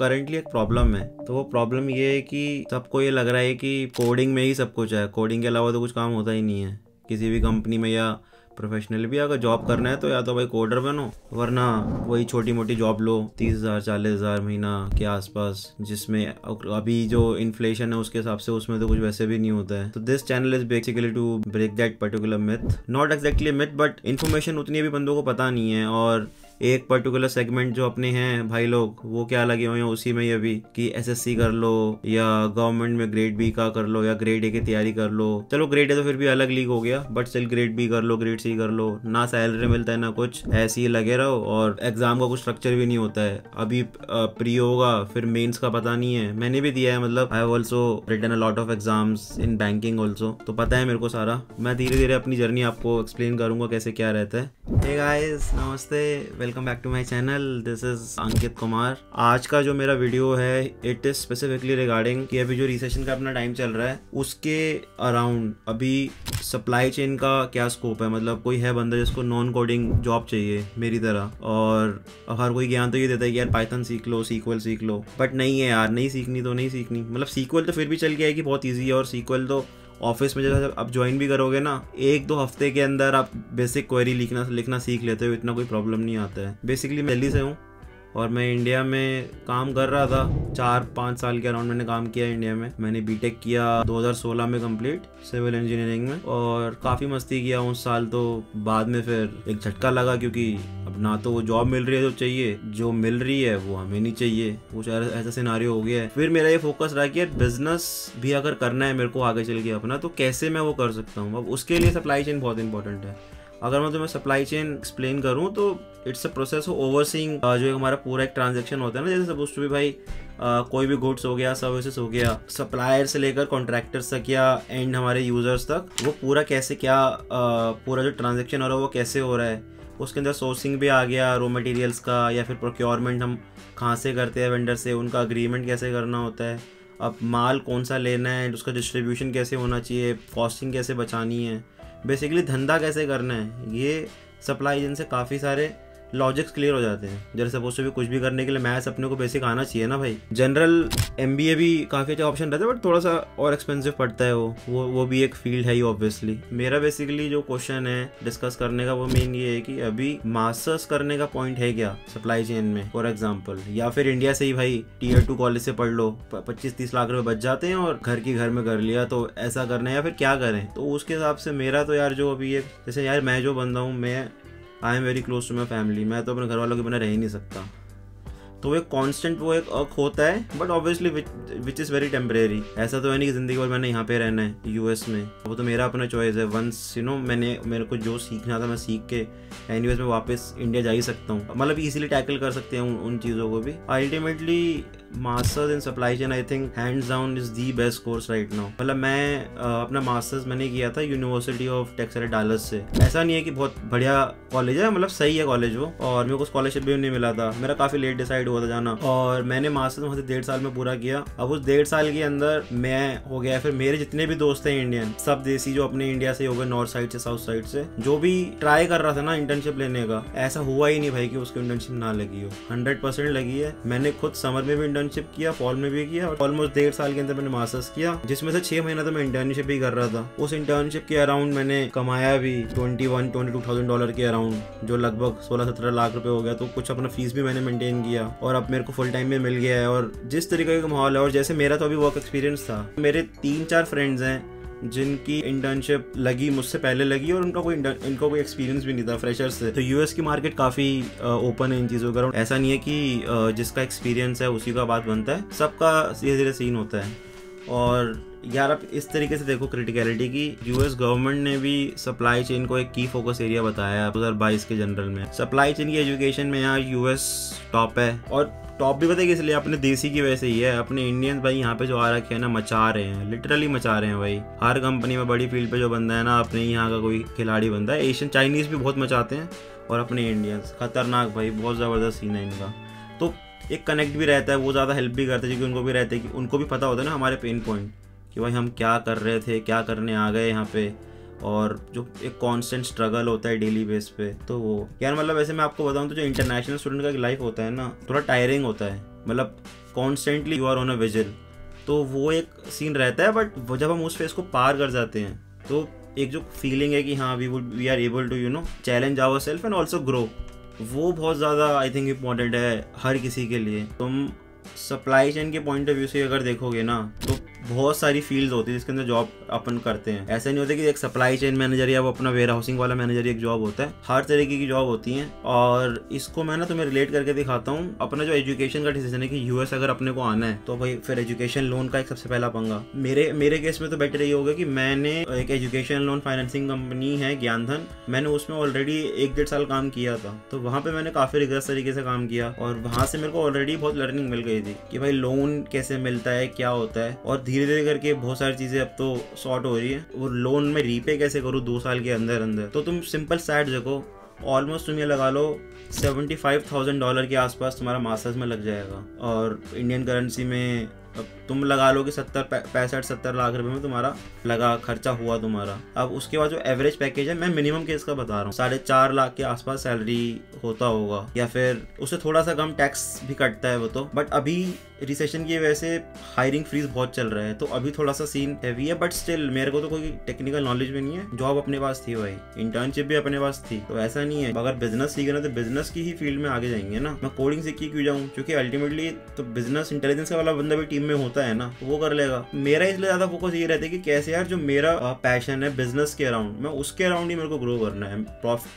Currently एक problem है। तो वो प्रॉब्लम ये है कि सबको ये लग रहा है कि कोडिंग में ही सब कुछ है, कोडिंग के अलावा तो कुछ काम होता ही नहीं है किसी भी कंपनी में या प्रोफेशनली भी। अगर जॉब करना है तो या तो भाई कोडर बनो, वरना वही छोटी मोटी जॉब लो 30,000 40,000 महीना के आसपास, जिसमें अभी जो इन्फ्लेशन है उसके हिसाब से उसमें तो कुछ वैसे भी नहीं होता है। तो this channel is basically to break that particular myth, not exactly myth but information उतनी भी बंदों को पता नहीं है। और एक पर्टिकुलर सेगमेंट जो अपने हैं भाई लोग, वो क्या लगे हुए हैं उसी में ही अभी कि एसएससी कर लो या गवर्नमेंट में ग्रेड बी का कर लो या ग्रेड ए की तैयारी कर लो। चलो ग्रेड ए तो फिर भी अलग लीग हो गया, बट स्टिल ग्रेड बी कर लो, ग्रेड सी कर लो। ना सैलरी मिलता है ना कुछ, ऐसे ही लगे रहो और एग्जाम का कुछ स्ट्रक्चर भी नहीं होता है। अभी प्री होगा, फिर मेंस का पता नहीं है। मैंने भी दिया है, मतलब I have also written a lot of exams in banking also, तो पता है मेरे को सारा। मैं धीरे धीरे अपनी जर्नी आपको एक्सप्लेन करूंगा कैसे क्या रहता है। हे गाइस, नमस्ते, welcome back to my channel, this is Ankit Kumar. आज का जो मेरा वीडियो है इट इज स्पेसिफिकली रिगार्डिंग कि अभी जो रिसेशन का अपना टाइम चल रहा है उसके अराउंड अभी सप्लाई चेन का क्या स्कोप है। मतलब कोई है बंदा जिसको नॉन कोडिंग जॉब चाहिए मेरी तरह, और हर कोई ज्ञान तो ये देता है कि यार पाइथन सीख लो, सीक्वल सीख लो, बट नहीं है यार, नहीं सीखनी तो नहीं सीखनी। मतलब सीक्वल तो फिर भी चल के आएगी, बहुत ईजी है। और सीक्वल तो ऑफिस में जैसे आप ज्वाइन भी करोगे ना, 1-2 हफ्ते के अंदर आप बेसिक क्वेरी लिखना सीख लेते हो, इतना कोई प्रॉब्लम नहीं आता है। बेसिकली मैं दिल्ली से हूँ और मैं इंडिया में काम कर रहा था, 4-5 साल के अराउंड मैंने काम किया इंडिया में। मैंने बीटेक किया 2016 में कंप्लीट सिविल इंजीनियरिंग में, और काफ़ी मस्ती किया उस साल। तो बाद में फिर एक झटका लगा, क्योंकि अब ना तो वो जॉब मिल रही है जो चाहिए, जो मिल रही है वो हमें नहीं चाहिए, कुछ ऐसा सिनारियो हो गया है। फिर मेरा ये फोकस रहा कि यार बिजनेस भी अगर करना है मेरे को आगे चल के अपना, तो कैसे मैं वो कर सकता हूँ। अब उसके लिए सप्लाई चेन बहुत इंपॉर्टेंट है। अगर मैं तुम्हें सप्लाई चेन एक्सप्लेन करूँ तो it's a process of overseeing जो एक हमारा पूरा एक ट्रांजैक्शन होता है ना, जैसे सपोज टू भी भाई कोई भी गुड्स हो गया, सर्विसेज हो गया, सप्लायर से लेकर कॉन्ट्रैक्टर्स तक या एंड हमारे यूजर्स तक, वो पूरा कैसे क्या पूरा जो ट्रांजैक्शन हो रहा है वो कैसे हो रहा है। उसके अंदर सोर्सिंग भी आ गया, रॉ मटेरियल्स का, या फिर प्रोक्योरमेंट हम कहाँ से करते हैं वेंडर से, उनका अग्रीमेंट कैसे करना होता है, अब माल कौन सा लेना है, उसका डिस्ट्रीब्यूशन कैसे होना चाहिए, कॉस्टिंग कैसे बचानी है, बेसिकली धंधा कैसे करना है। ये सप्लाई चेन से काफ़ी सारे लॉजिक्स क्लियर हो जाते हैं। जैसे सपोज से भी कुछ भी करने के लिए मैथ्स अपने को बेसिक आना चाहिए ना भाई। जनरल एमबीए भी काफ़ी अच्छा ऑप्शन रहता है, बट थोड़ा सा और एक्सपेंसिव पड़ता है वो भी एक फील्ड है ही ऑब्वियसली। मेरा बेसिकली जो क्वेश्चन है डिस्कस करने का वो मेन ये है कि अभी मास्टर्स करने का पॉइंट है क्या सप्लाई चेन में फॉर एग्जाम्पल, या फिर इंडिया से ही भाई Tier 2 कॉलेज से पढ़ लो, 25-30 लाख रुपए बच जाते हैं और घर में कर लिया। तो ऐसा करना है या फिर क्या करें। तो उसके हिसाब से मेरा तो यार जो अभी जैसे यार मैं जो बंदा हूँ, मैं I am very close to my family, मैं तो अपने घर वालों के बिना रह ही नहीं सकता। तो वो एक कांस्टेंट वो एक अर्क होता है, but obviously which is very temporary. ऐसा तो है नहीं कि जिंदगी भर मैंने यहाँ पे रहना है यूएस में, वो तो मेरा अपना चॉइस है। वंस मेरे को जो सीखना था मैं सीख के एनीवेज में वापस इंडिया जा ही सकता हूँ। मतलब इजीली टैकल कर सकते हैं उन चीज़ों को भी। Ultimately masters in supply chain I think hands down is the best course right now. मतलब मैं अपना मास्टर्स मैंने किया था यूनिवर्सिटी ऑफ टेक्सटाइल डालस से। ऐसा नहीं है कि बहुत बढ़िया कॉलेज है, मतलब सही है कॉलेज वो, और मेरे को स्कॉलरशिप भी नहीं मिला था, मेरा काफ़ी लेट डिसाइड हुआ था जाना, और मैंने मास्टर्स वहाँ से 1.5 साल में पूरा किया। अब उस 1.5 साल के अंदर मैं हो गया, फिर मेरे जितने भी दोस्त हैं इंडियन, सब देसी, जो अपने इंडिया से हो गए, नॉर्थ साइड से, साउथ साइड से, जो भी ट्राई कर रहा था ना इंटर्नशिप लेने का, ऐसा हुआ ही नहीं भाई कि उसको इंटर्नशिप ना लगी हो। 100% लगी है। मैंने खुद समर में भी इंटर्नशिप किया, फॉल में भी किया, और ऑलमोस्ट 1.5 साल के अंदर मैंने मास्टर्स किया, जिसमें से 6 महीना तो मैं इंटर्नशिप ही कर रहा था। उस इंटर्नशिप के अराउंड मैंने कमाया भी $21,000-22,000 के अराउंड, जो लगभग 16-17 लाख रुपए हो गया। तो कुछ अपना फीस भी मैंने मेंटेन किया, और अब मेरे को फुल टाइम में मिल गया है। और जिस तरीके का माहौल है, और जैसे मेरा तो अभी वर्क एक्सपीरियंस था, मेरे 3-4 फ्रेंड्स हैं जिनकी इंटर्नशिप लगी, मुझसे पहले लगी, और इनका कोई एक्सपीरियंस भी नहीं था, फ्रेशर्स से। तो यूएस की मार्केट काफ़ी ओपन है इन चीज़ों का। ऐसा नहीं है कि जिसका एक्सपीरियंस है उसी का बात बनता है, सबका धीरे धीरे सीन होता है। और यार आप इस तरीके से देखो क्रिटिकलिटी की, यूएस गवर्नमेंट ने भी सप्लाई चेन को एक की फोकस एरिया बताया है 2022 के जनरल में। सप्लाई चेन की एजुकेशन में यार यूएस टॉप है, और टॉप भी पता है इसलिए अपने देसी की वजह से ही है। अपने इंडियंस भाई यहाँ पे जो आ रखे हैं ना, मचा रहे हैं, लिटरली मचा रहे हैं भाई। हर कंपनी में बड़ी फील्ड पे जो बंदा है ना, अपने यहाँ का कोई खिलाड़ी बनता है। एशियन चाइनीज भी बहुत मचाते हैं, और अपने इंडियंस खतरनाक भाई, बहुत ज़बरदस्त सीन है इनका। तो एक कनेक्ट भी रहता है, वो ज़्यादा हेल्प भी करता है, क्योंकि उनको भी रहता है कि उनको भी पता होता है ना हमारे पेन पॉइंट, कि भाई हम क्या कर रहे थे, क्या करने आ गए यहाँ पे, और जो एक कांस्टेंट स्ट्रगल होता है डेली बेस पे। तो वो यार मतलब ऐसे मैं आपको बताऊँ तो जो इंटरनेशनल स्टूडेंट का लाइफ होता है ना, थोड़ा टायरिंग होता है। मतलब constantly you are on a vigil. तो वो एक सीन रहता है, बट वो जब हम उस फेज को पार कर जाते हैं तो एक जो फीलिंग है कि हाँ we are able to challenge our self and also grow, वो बहुत ज़्यादा आई थिंक इम्पॉर्टेंट है हर किसी के लिए। तुम सप्लाई चेन के पॉइंट ऑफ व्यू से अगर देखोगे ना तो बहुत सारी फील्ड्स होती है जिसके अंदर जॉब अपन करते हैं। ऐसा नहीं होता कि एक सप्लाई चेन मैनेजर या वो अपना वेयर हाउसिंग वाला मैनेजर एक जॉब होता है, हर तरीके की जॉब होती हैं। और इसको मैं ना तुम्हें रिलेट करके दिखाता हूँ। अपना जो एजुकेशन का डिसीजन है कि यूएस अगर अपने को आना है तो भाई फिर एजुकेशन लोन का एक सबसे पहला पंगा मेरे केस में तो बेटर यही होगा कि मैंने एक एजुकेशन लोन फाइनेंसिंग कंपनी है ज्ञानधन, मैंने उसमें ऑलरेडी 1-1.5 साल काम किया था। तो वहाँ पे मैंने काफ़ी रिगरस तरीके से काम किया और वहाँ से मेरे को ऑलरेडी बहुत लर्निंग मिल गई थी कि भाई लोन कैसे मिलता है, क्या होता है। और धीरे धीरे करके बहुत सारी चीज़ें अब तो सॉर्ट हो रही है। वो लोन में रीपे कैसे करूँ 2 साल के अंदर अंदर। तो तुम सिंपल सैट देखो, ऑलमोस्ट तुम ये लगा लो $75,000 के आसपास तुम्हारा मास्टर्स में लग जाएगा। और इंडियन करेंसी में अब तुम लगा लो कि 65-70 लाख रुपए में तुम्हारा लगा खर्चा हुआ तुम्हारा। अब उसके बाद जो एवरेज पैकेज है, मैं मिनिमम केस का बता रहा हूँ, 4.5 लाख के आसपास सैलरी होता होगा, या फिर उससे थोड़ा सा कम टैक्स भी कटता है वो तो। बट अभी रिसेशन की वजह से हायरिंग फ्रीज बहुत चल रहा है, तो अभी थोड़ा सा सीन हैवी है। बट स्टिल मेरे को तो कोई टेक्निकल नॉलेज भी नहीं है, जॉब अपने पास थी भाई, इंटर्नशिप भी अपने पास थी। तो ऐसा नहीं है, अगर बिजनेस सीखे ना तो बिजनेस की ही फील्ड में आगे जाएंगे ना। मैं कोडिंग सीख के क्यों जाऊँ, क्योंकि अल्टीमेटली तो बिजनेस इंटेलिजेंस वाला बंदा भी टीम में होता है ना, वो कर लेगा। मेरा इसलिए ज्यादा फोकस ये रहता है कि कैसे यार जो मेरा पैशन है बिजनेस के अराउंड, मैं उसके अराउंड ही मेरे को ग्रो करना है।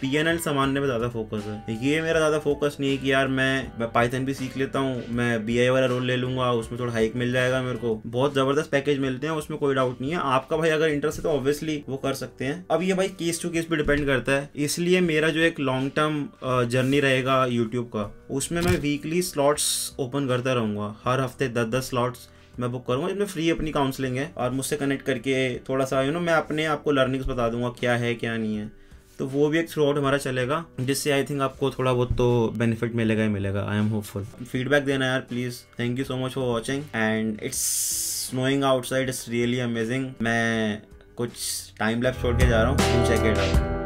PNL संभालने में ज्यादा फोकस है। ये मेरा ज्यादा फोकस नहीं है कि यार मैं पाइथन भी सीख लेता हूँ, मैं BI वाला रोल ले लूंगा, उसमें थोड़ा हाइक मिल जाएगा मेरे को, बहुत जबरदस्त पैकेज मिलते हैं, उसमें कोई डाउट नहीं है। आपका भाई अगर इंटरेस्ट है तो ऑब्वियसली वो कर सकते हैं। अब ये भाई केस टू केस पे डिपेंड करता है। इसलिए मेरा जो एक लॉन्ग टर्म जर्नी रहेगा यूट्यूब का, उसमें मैं वीकली स्लॉट्स ओपन करता रहूंगा। हर हफ्ते 10-10 स्लॉट्स मैं बुक करूंगा जिसमें फ्री अपनी काउंसलिंग है, और मुझसे कनेक्ट करके थोड़ा सा मैं अपने आपको लर्निंग्स बता दूंगा क्या है क्या नहीं है। तो वो भी एक थ्रू आउट हमारा चलेगा, जिससे आई थिंक आपको थोड़ा बहुत तो बेनिफिट मिलेगा ही मिलेगा। I am hopeful. फीडबैक देना यार please. Thank you so much for watching and it's snowing outside, it's really amazing. मैं कुछ टाइम लैप्स छोड़ के जा रहा हूँ, चेक इट आउट।